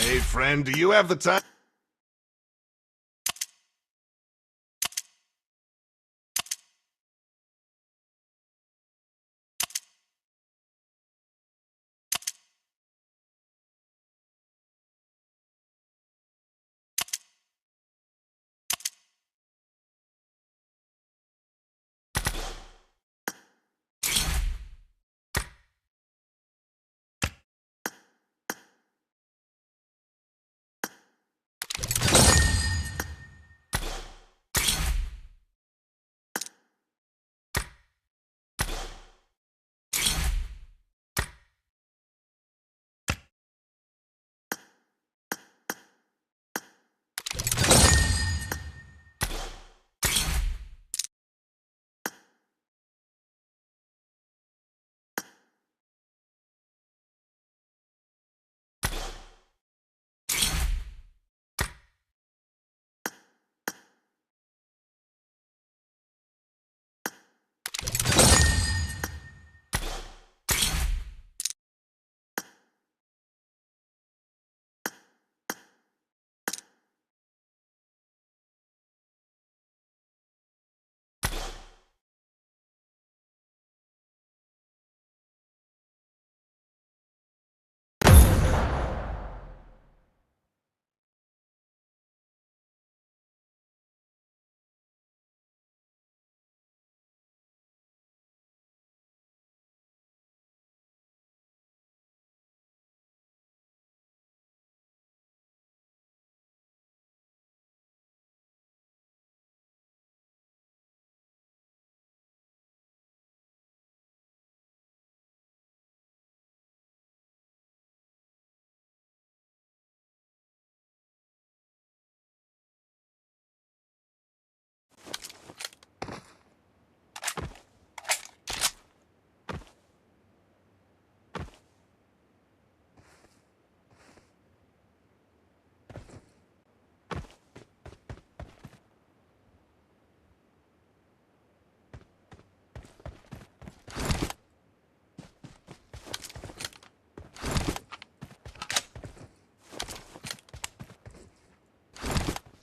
Hey, friend, do you have the time?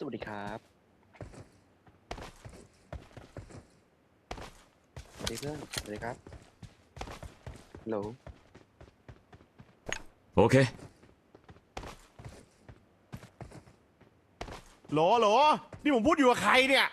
สวัสดีครับสวัสดีเพื่อนสวัสดีครับฮัลโหลโอเคโหลโหลนี่ผมพูดอยู่กับใครเนี่ย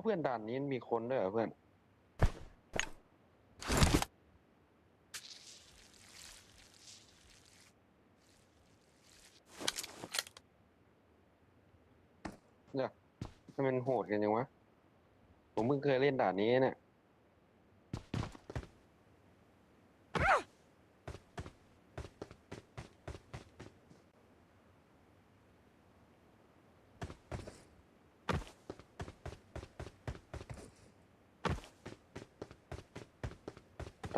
เพื่อนด่านนี้มีคนด้วยเหรอเพื่อนเนี่ยทำไมมันโหดกันยังวะผมเพิ่งเคยเล่นด่านนี้เนี่ย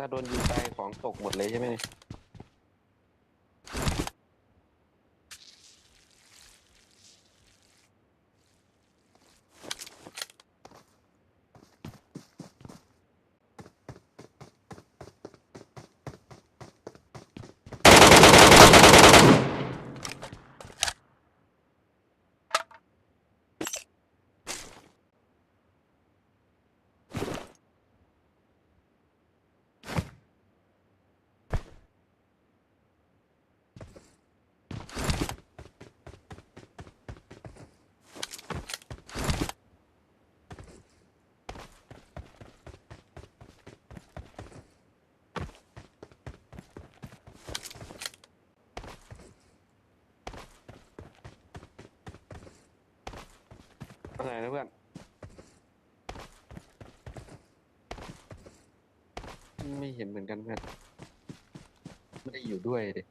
ถ้าโดนยิงไปของตกหมดเลยใช่ไหมเนี่ยอะไรนะเพื่อนไม่เห็นเหมือนกันเพื่อนไม่ได้อยู่ด้วยดิ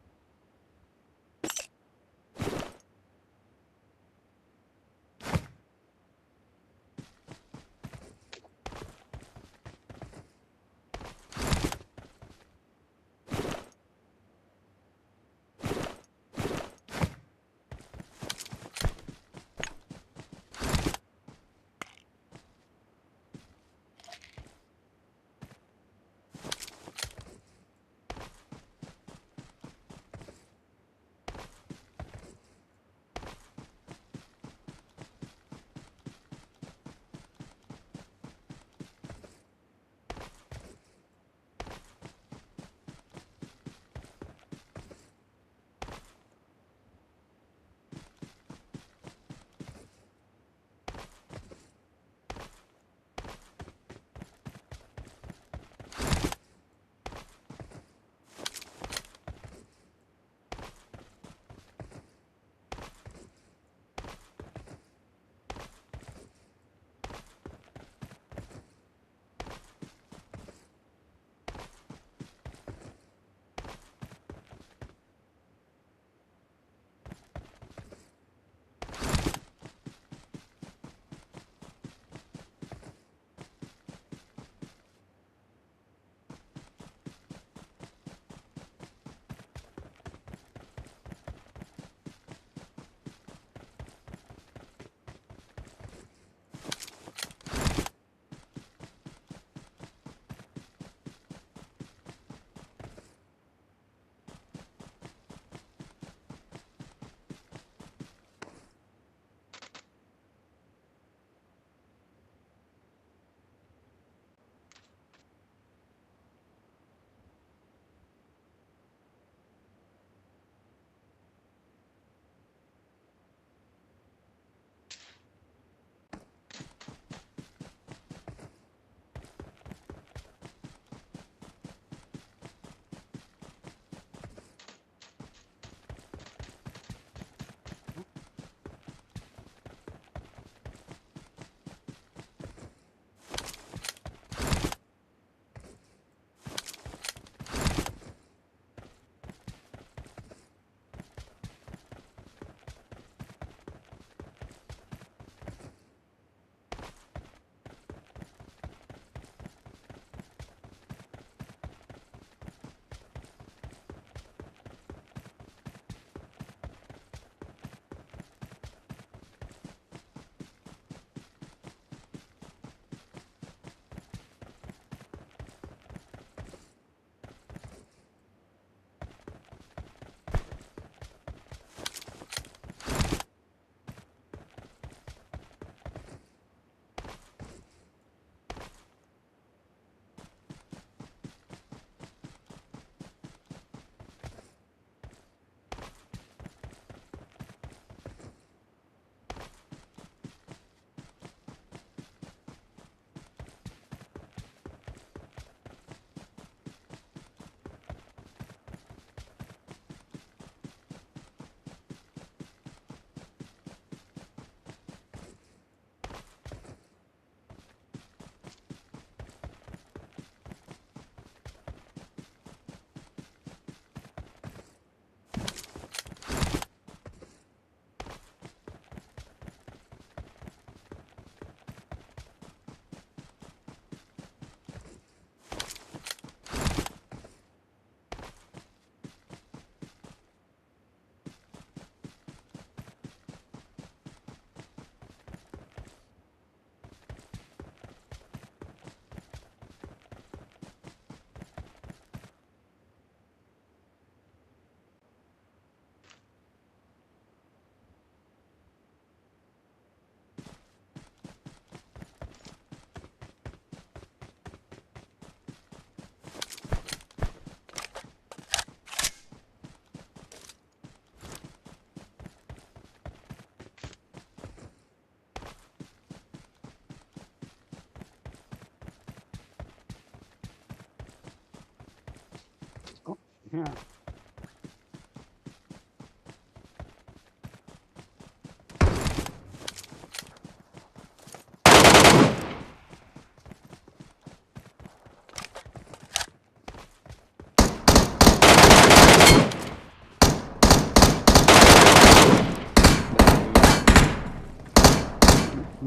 ม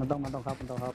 ันต้องครับ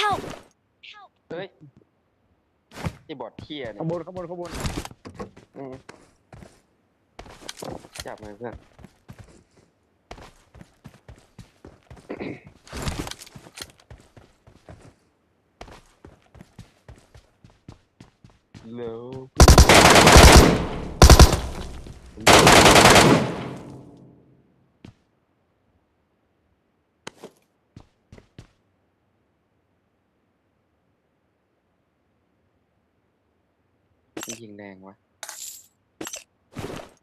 Help! เฮ้ยไอ้บอดเที่ยเนี่ ข้าย งบน อืมจับเลยเพื่อนแล้วยิงแรงวะ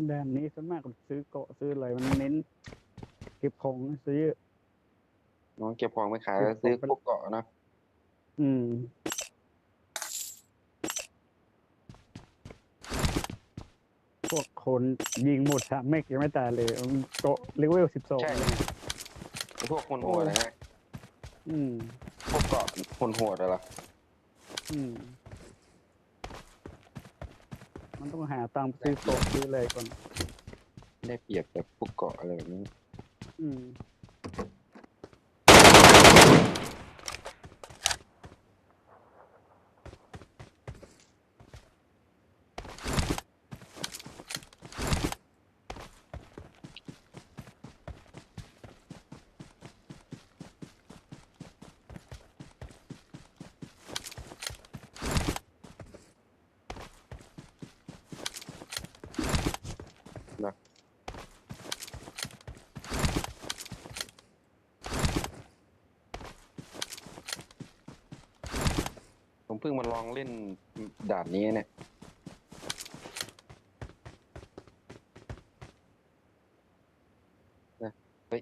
แดนนี้ส่วนมากก็ซื้อเกาะซื้ออะไรมันเน้นเก็บของซื้อ น้องเก็บของไปขายแล้วซื้อพวกเกาะเนอะ อืมพวกคนยิงหมด3 เมกยังไม่ตายเลยมันเกาะเลเวล12 ใช่ไอ้พวกคนโหดอะไรนะ อืม พวกเกาะคนโหดอะไรอ อืมมันต้องหาตังค์ซื้อเกาะซื้ออะไรก่อน ได้เปรียบแบบพวกเกาะอะไรแบบนี้ อืมผมเพิ่งมาลองเล่นด่านนี้เนี่ยนะเฮ้ย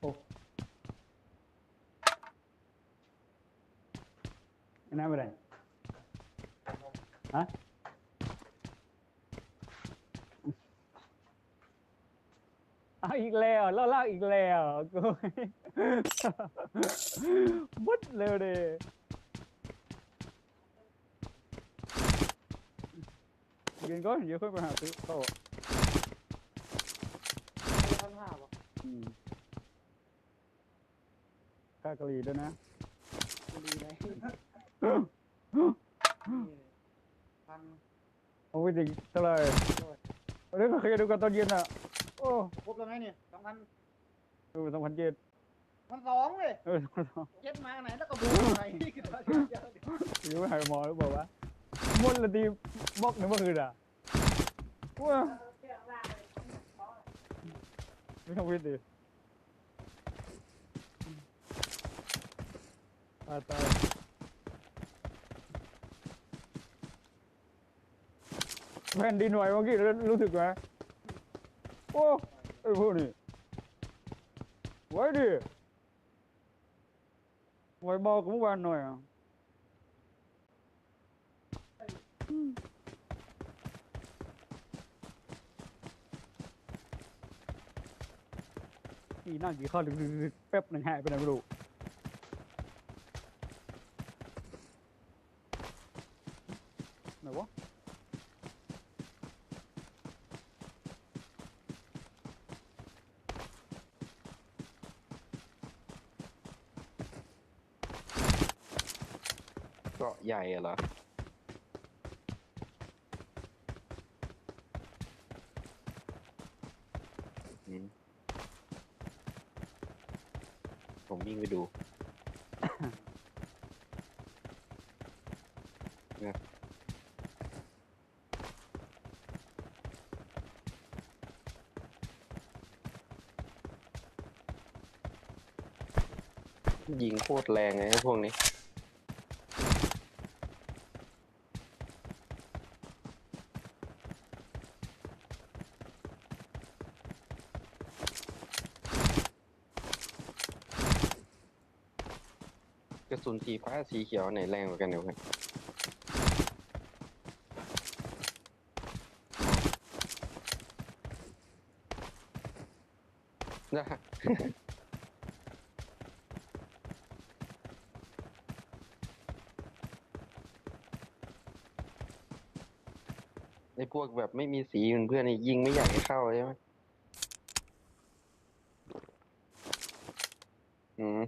โอ้ไอ้นั่นไปไหนฮะเอาอีกแล้วเล่าอีกแล้วกูมุดเร็วดิ ยืนก่อนเดี๋ยวค่อยไปหาซื้อโต๊ะ 1,500ป่ะ อืมค่ากะหรี่ด้วยนะ ดีไหมพัน เอาไปดิเท่าไหร่เรื่องก็เคยดูกันตอนเย็นอ่ะโอ้ ครบแล้วไงเนี่ย2,000 ดู2007 1,200เลย 2,000 เช็ดมาไหนแล้วก็บูไหน หรือว่าหายหมอหรือเปล่าวะมดละทีบล็อกหนึ่งเมื่อคืนอ่ะว้าไม่ต้องวิทย์ดิตายแผ่นดินไหวเมื่อกี้รู้สึกไหมโอ้ไอ้พวกนี้ไว้ดิไว้บอกกับเมื่อวานหน่อยอ่ะอีนั่งกี่ข้อดึกๆแป๊บหนึ่งหายไปไหนไม่รู้ไหนวะ เกาะใหญ่อะเหรออืมผมวิ่งไปดู เนี่ยยิงโคตรแรงเลยนะพวกนี้ กระสุนสีฟ้าสีเขียวไหนแรงกว่ากันเดี๋ยวกันนะฮะ ไอ้พวกแบบไม่มีสีเหมือนเพื่อนนี่ยิงไม่อยากให้เข้าใช่ไหมอืม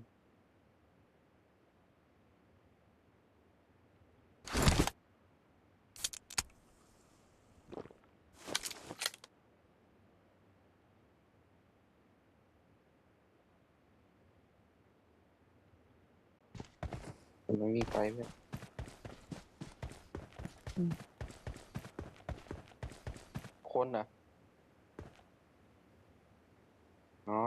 ผมต้องวิ่งไปไหมคนอ่ะอ๋อ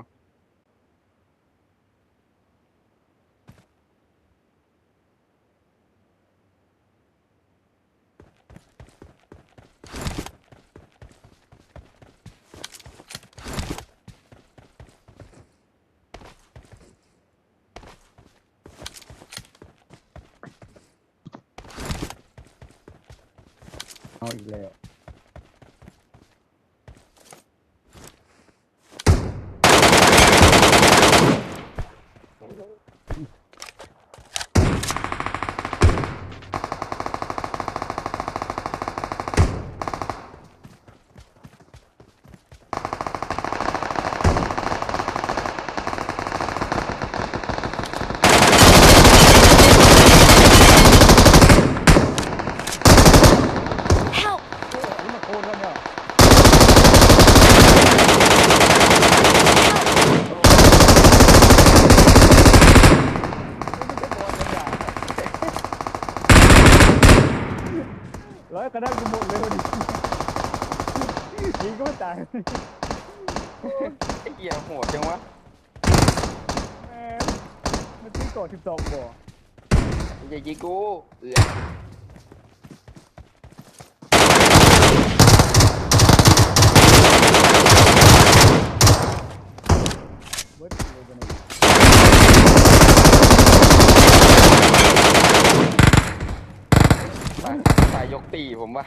เอาอีกแล้วอันนี้มาโคนแล้วเนี่ยร้อยกระด้างกูหมดเลยวันนี้ยิงก็ไม่ตาย ไอ้เหี้ยโหดจังวะ แม่งมันตีก่อน12 บ่อ อย่ายิงกูเบิร์ดเลยกันเลย ตายยกตีผมว่า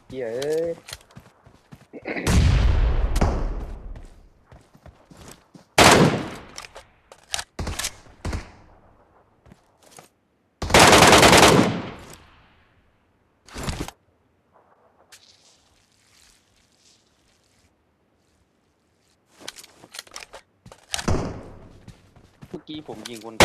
เหี้ยเอ้ย กี้ผมยิงคน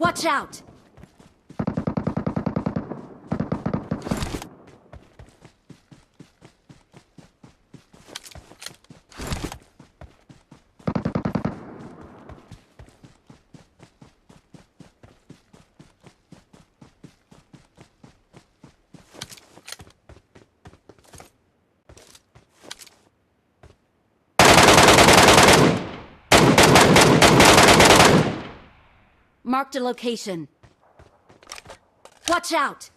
Watch out! Marked a location. Watch out!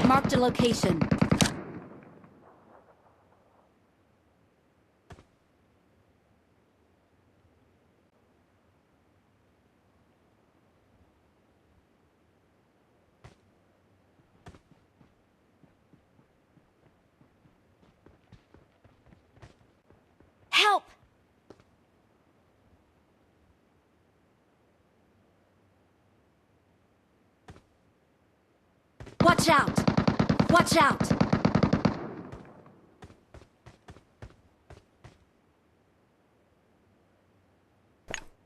Marked a location. Help! Watch out! Watch out!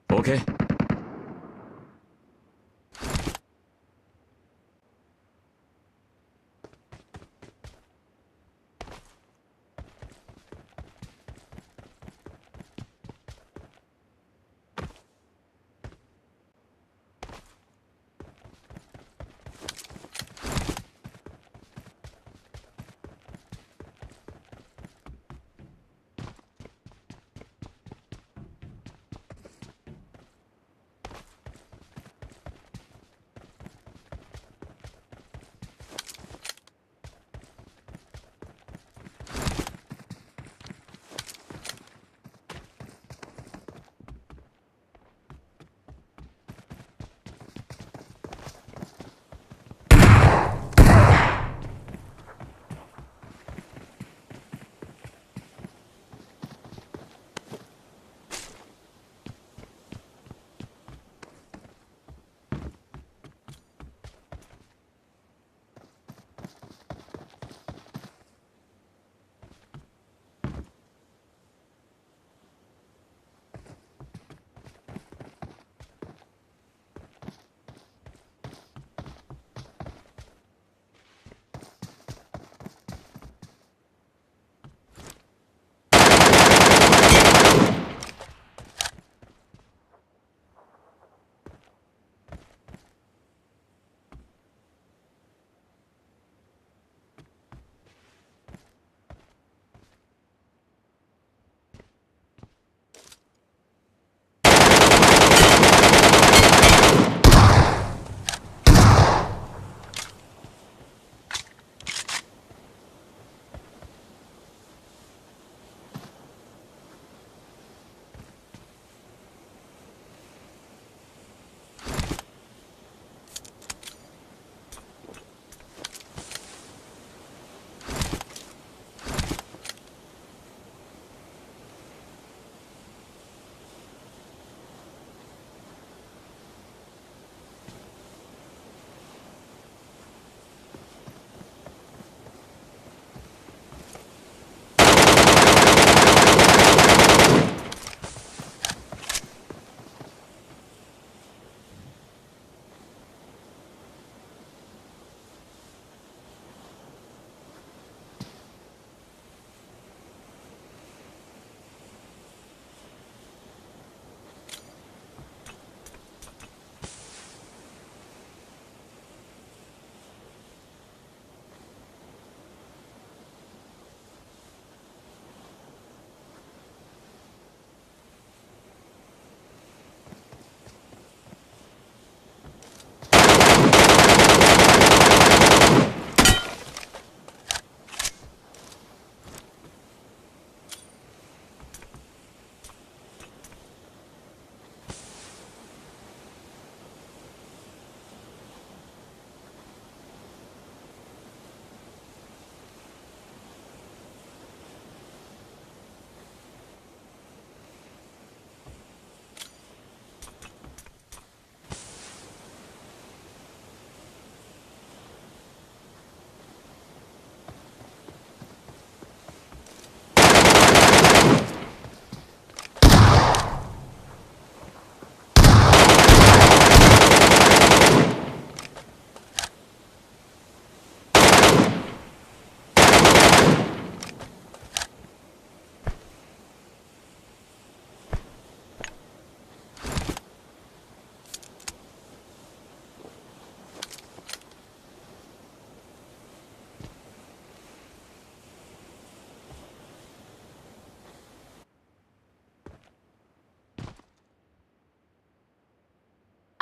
OK，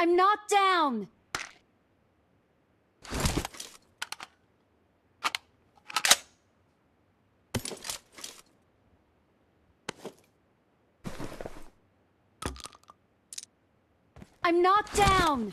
I'm knocked down. I'm knocked down.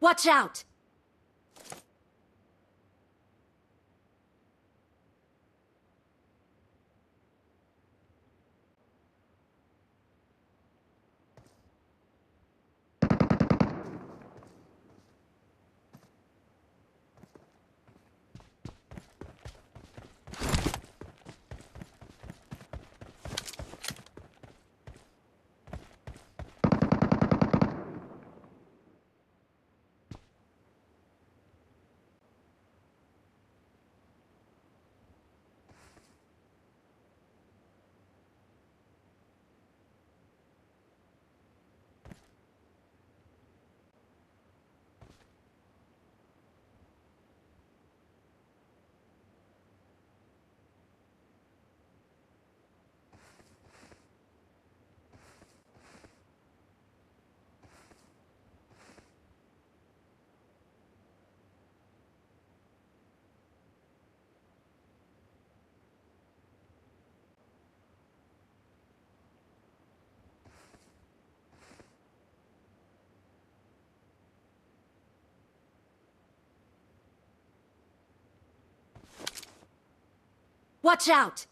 Watch out! Watch out!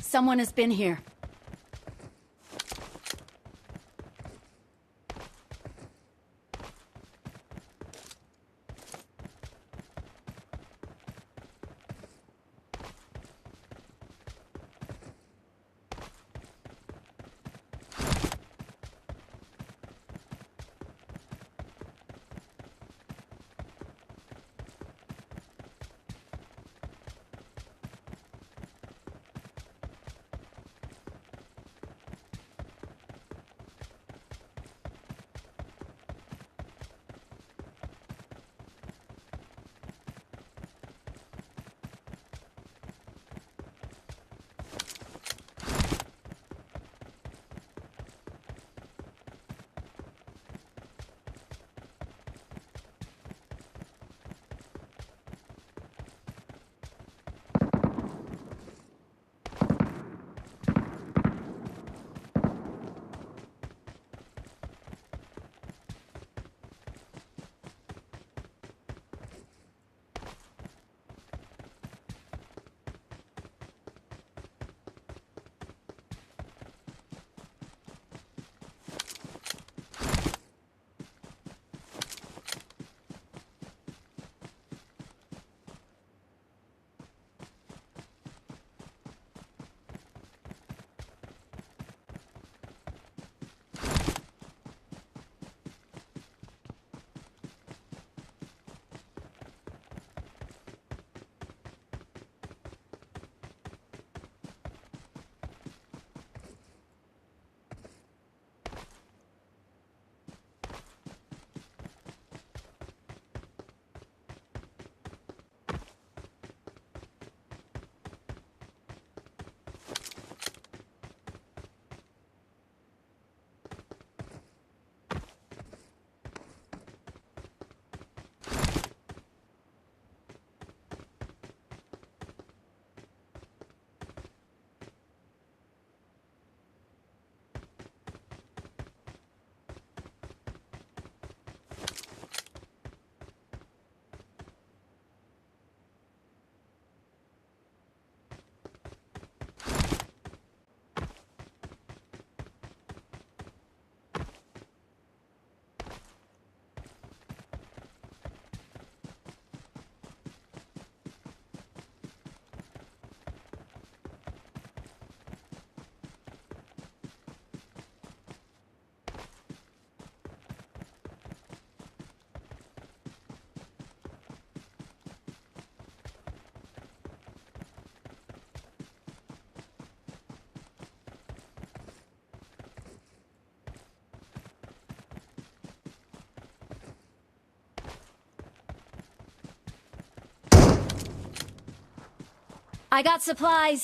Someone has been here. I got supplies.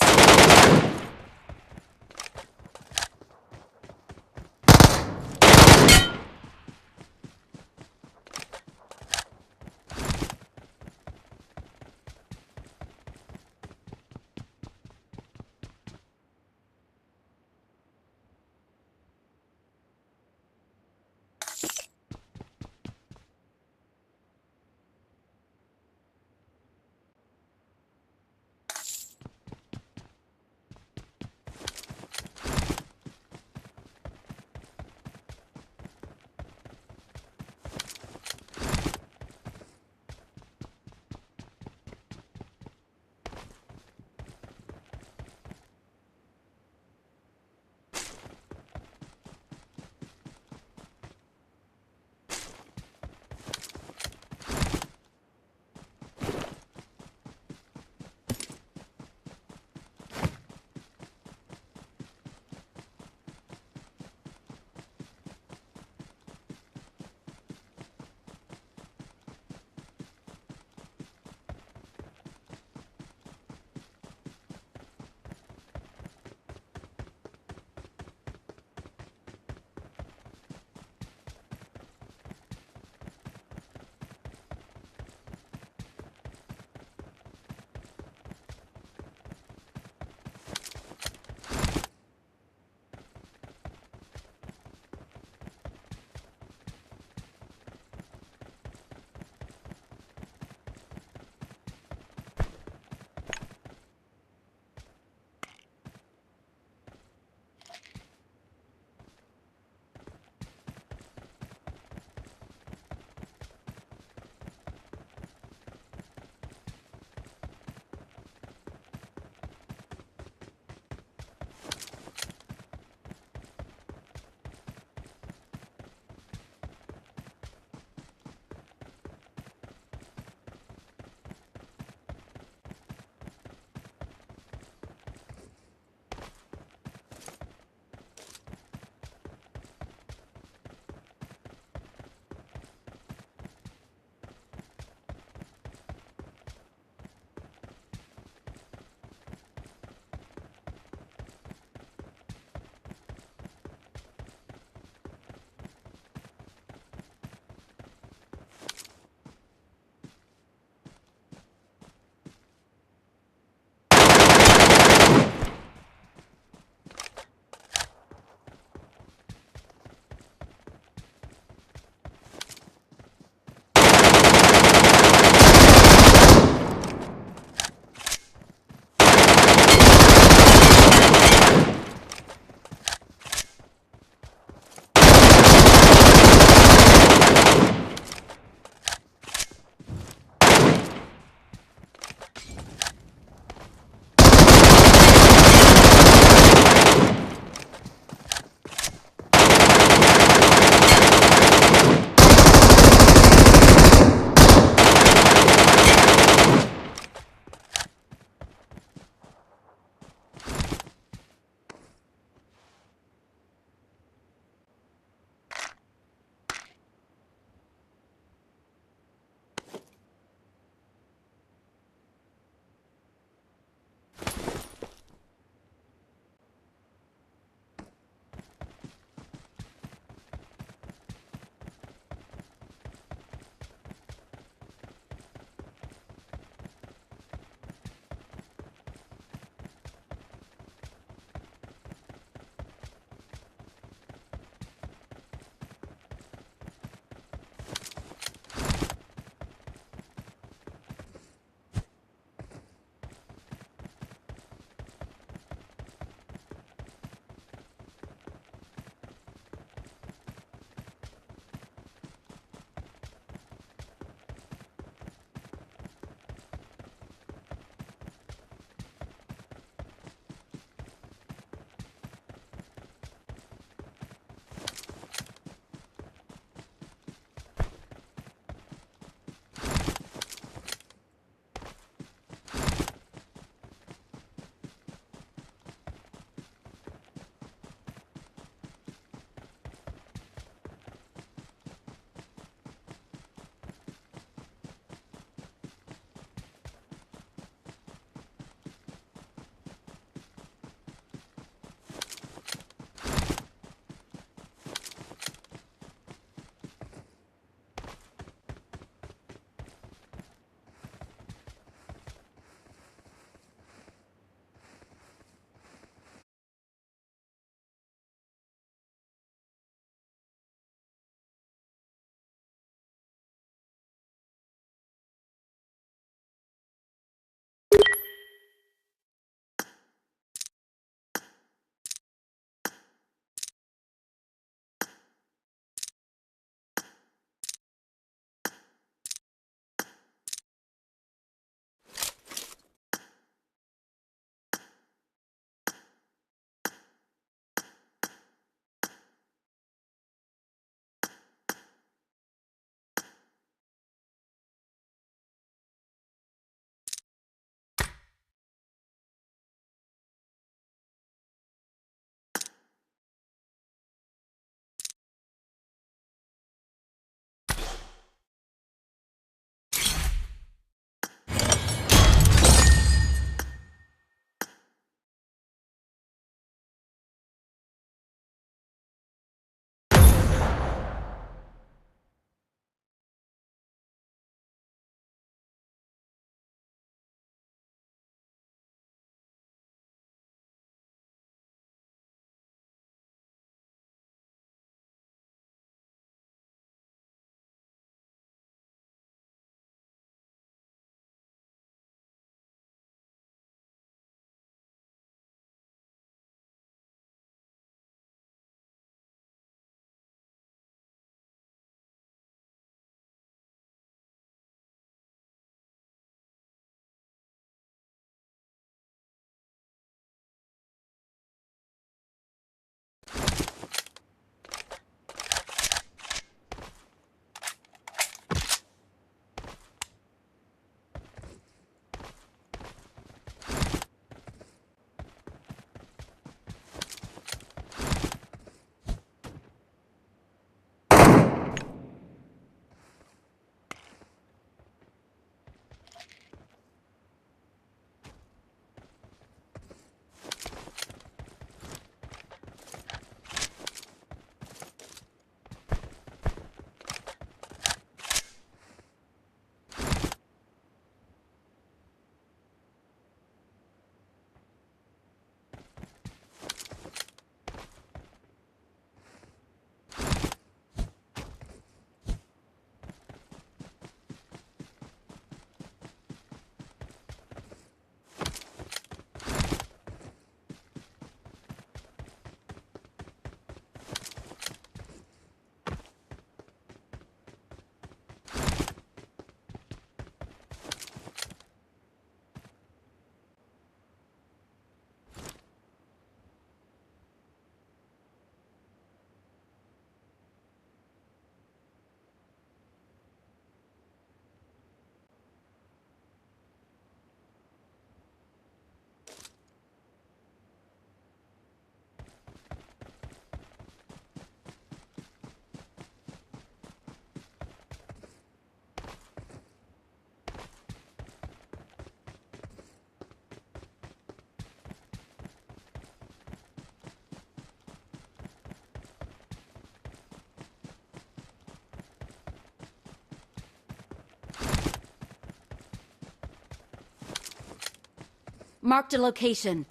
Marked a location.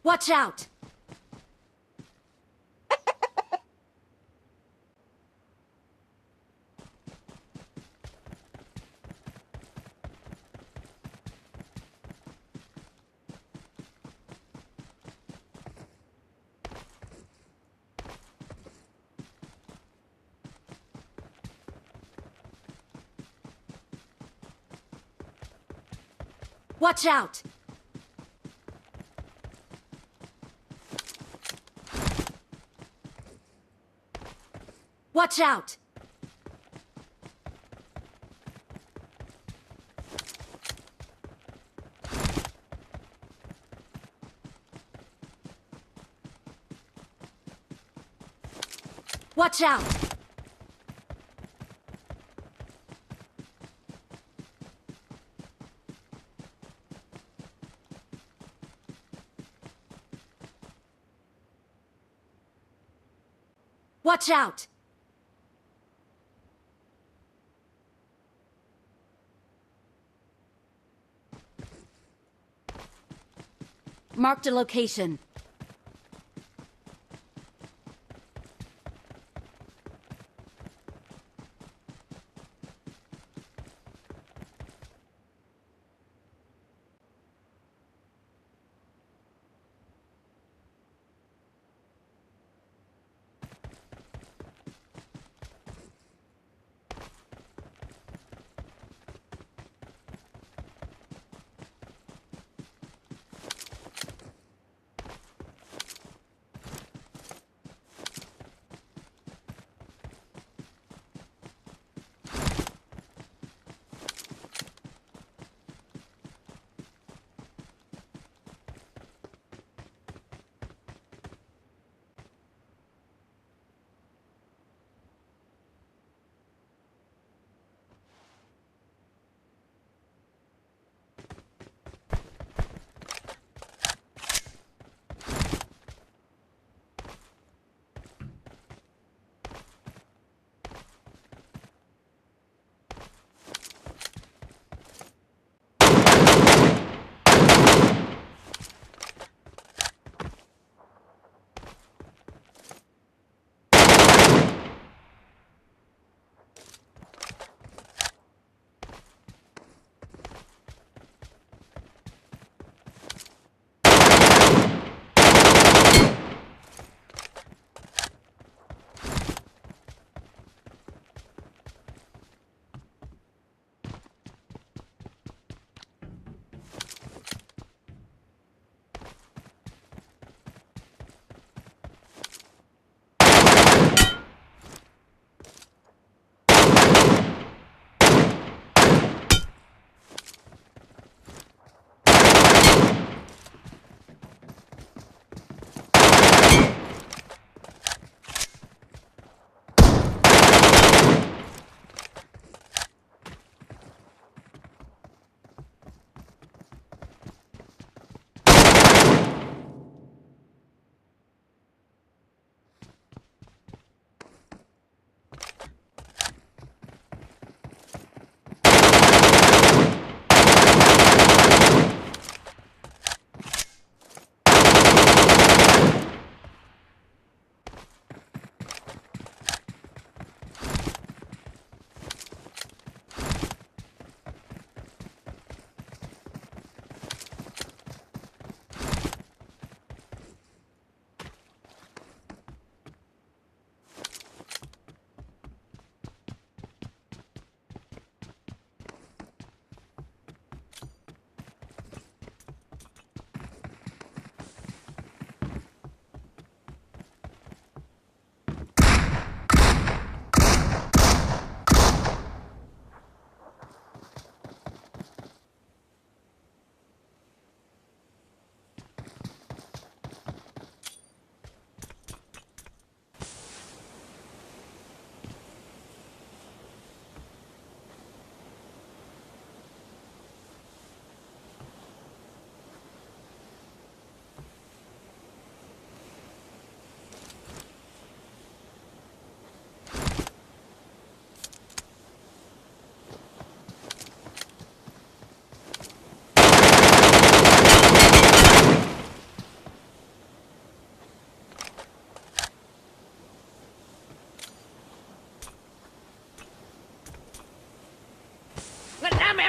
Watch out! Watch out! Watch out! Watch out! Watch out! Marked a location.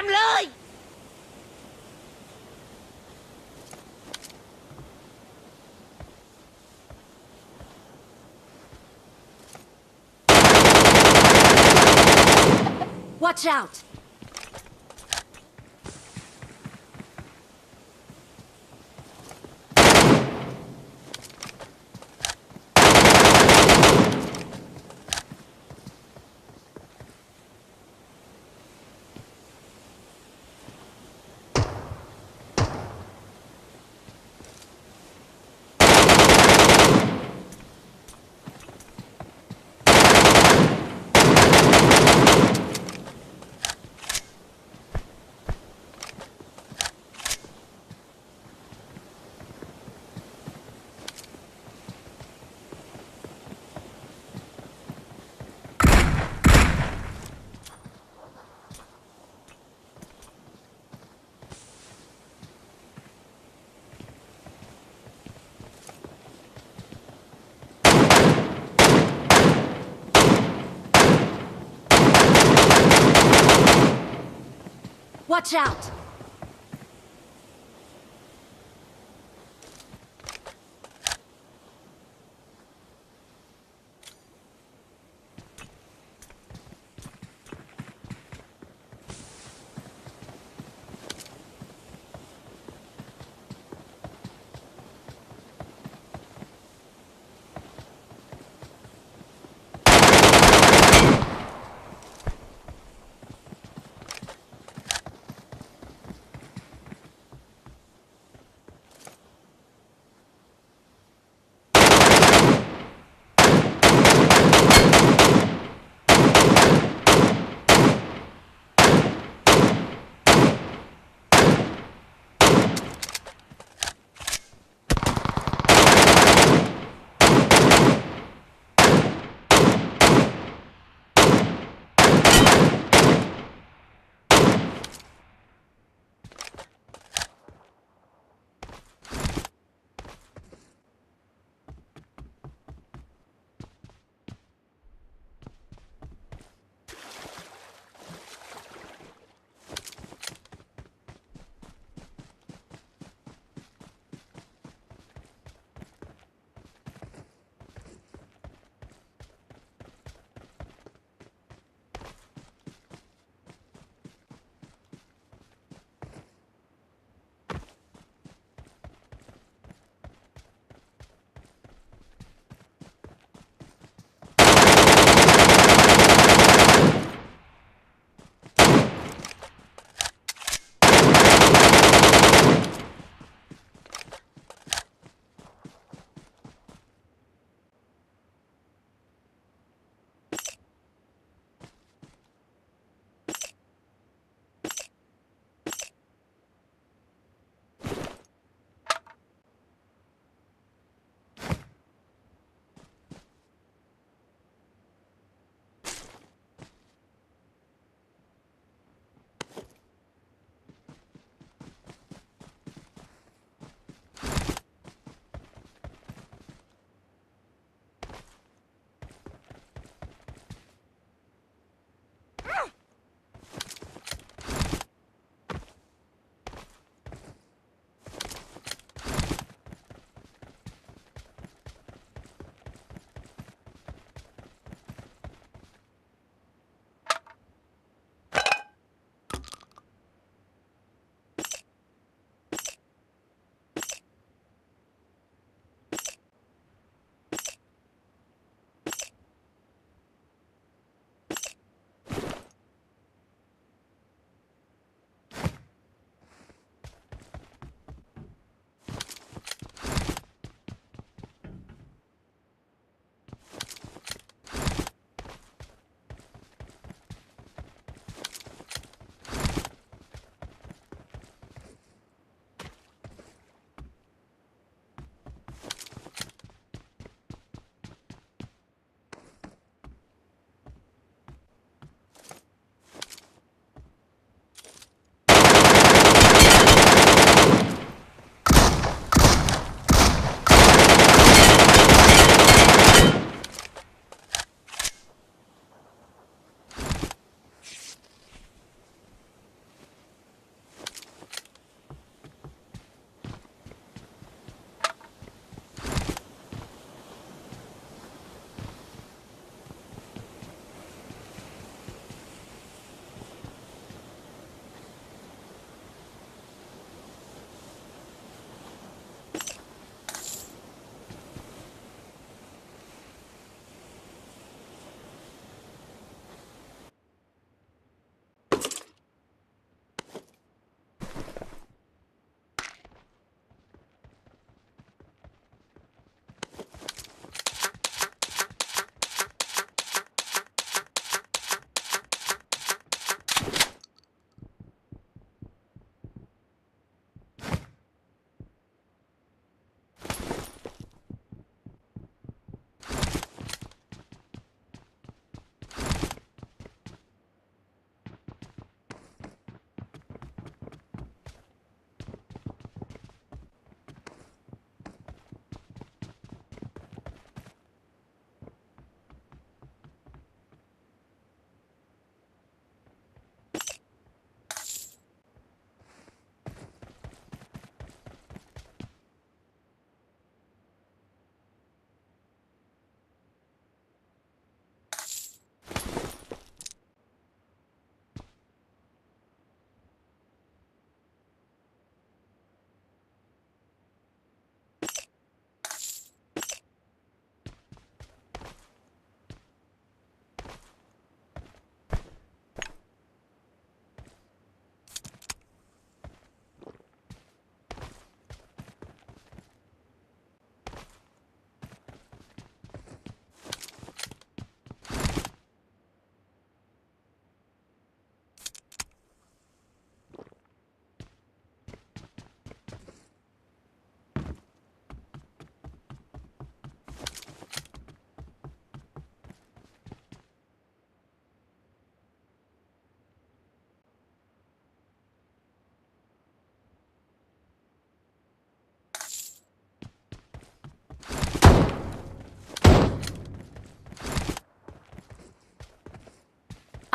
มเลย Watch out! Watch out!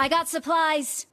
I got supplies.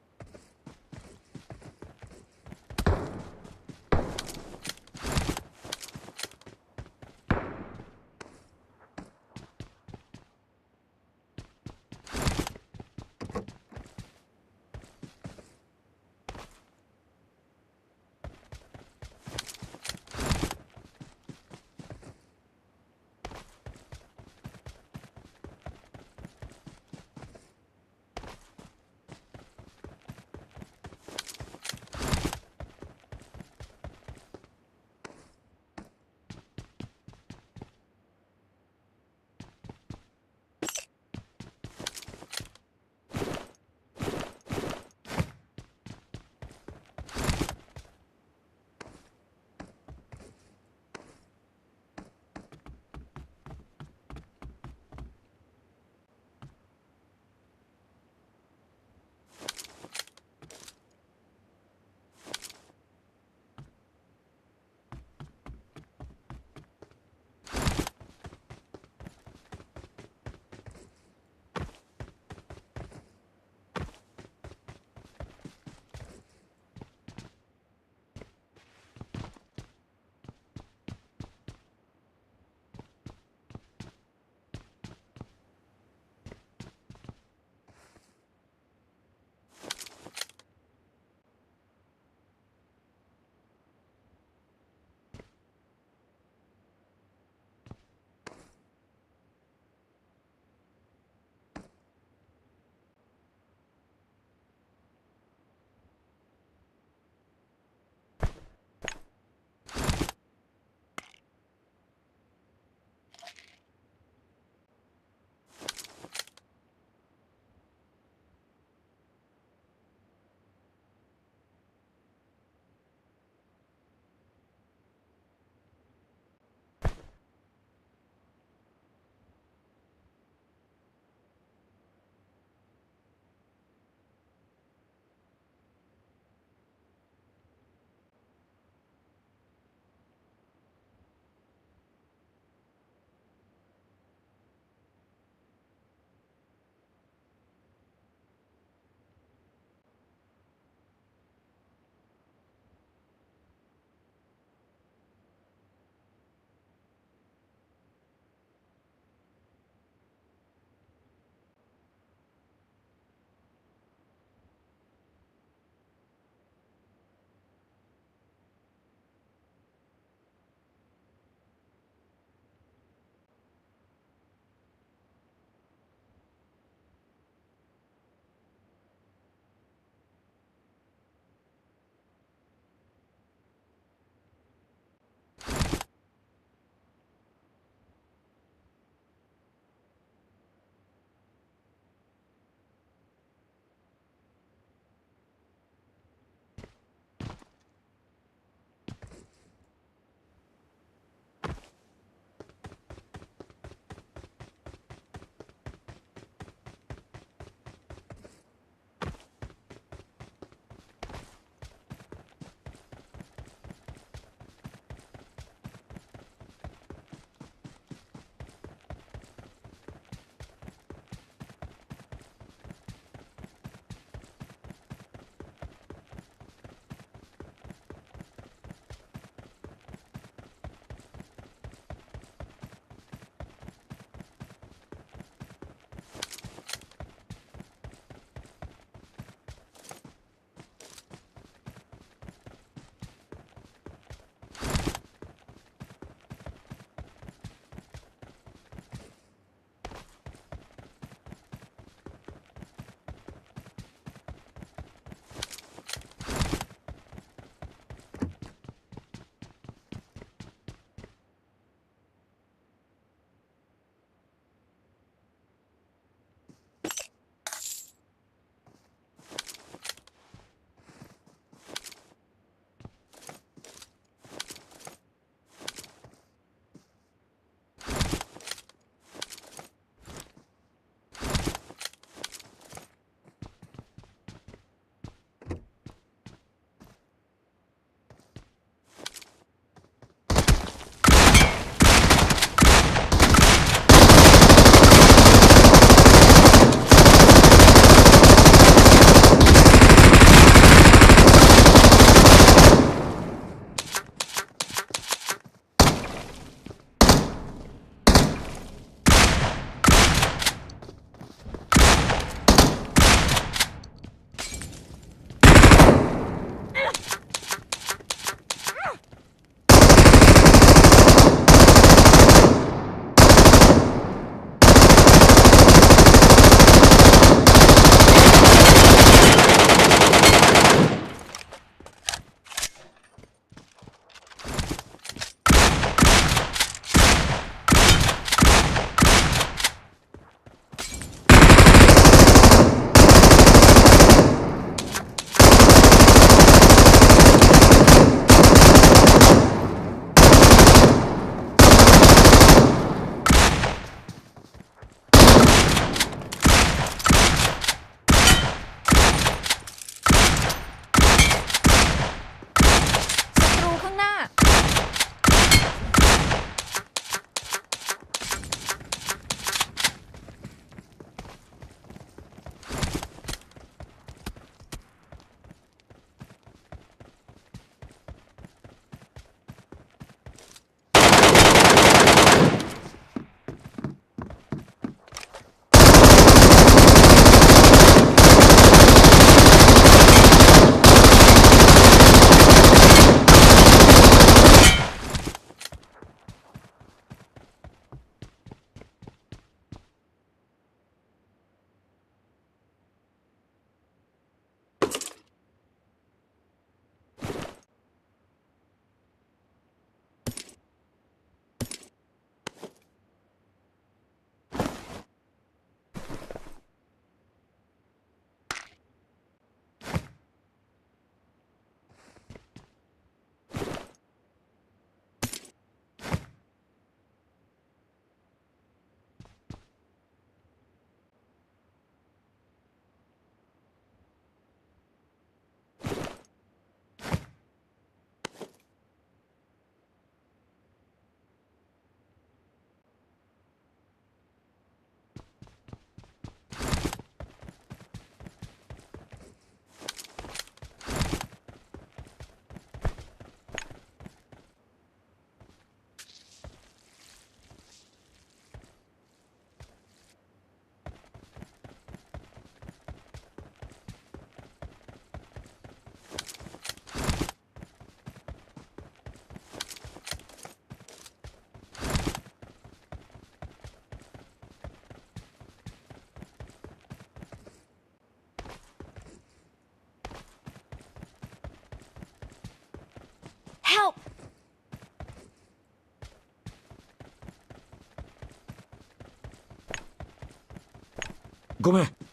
ごめん。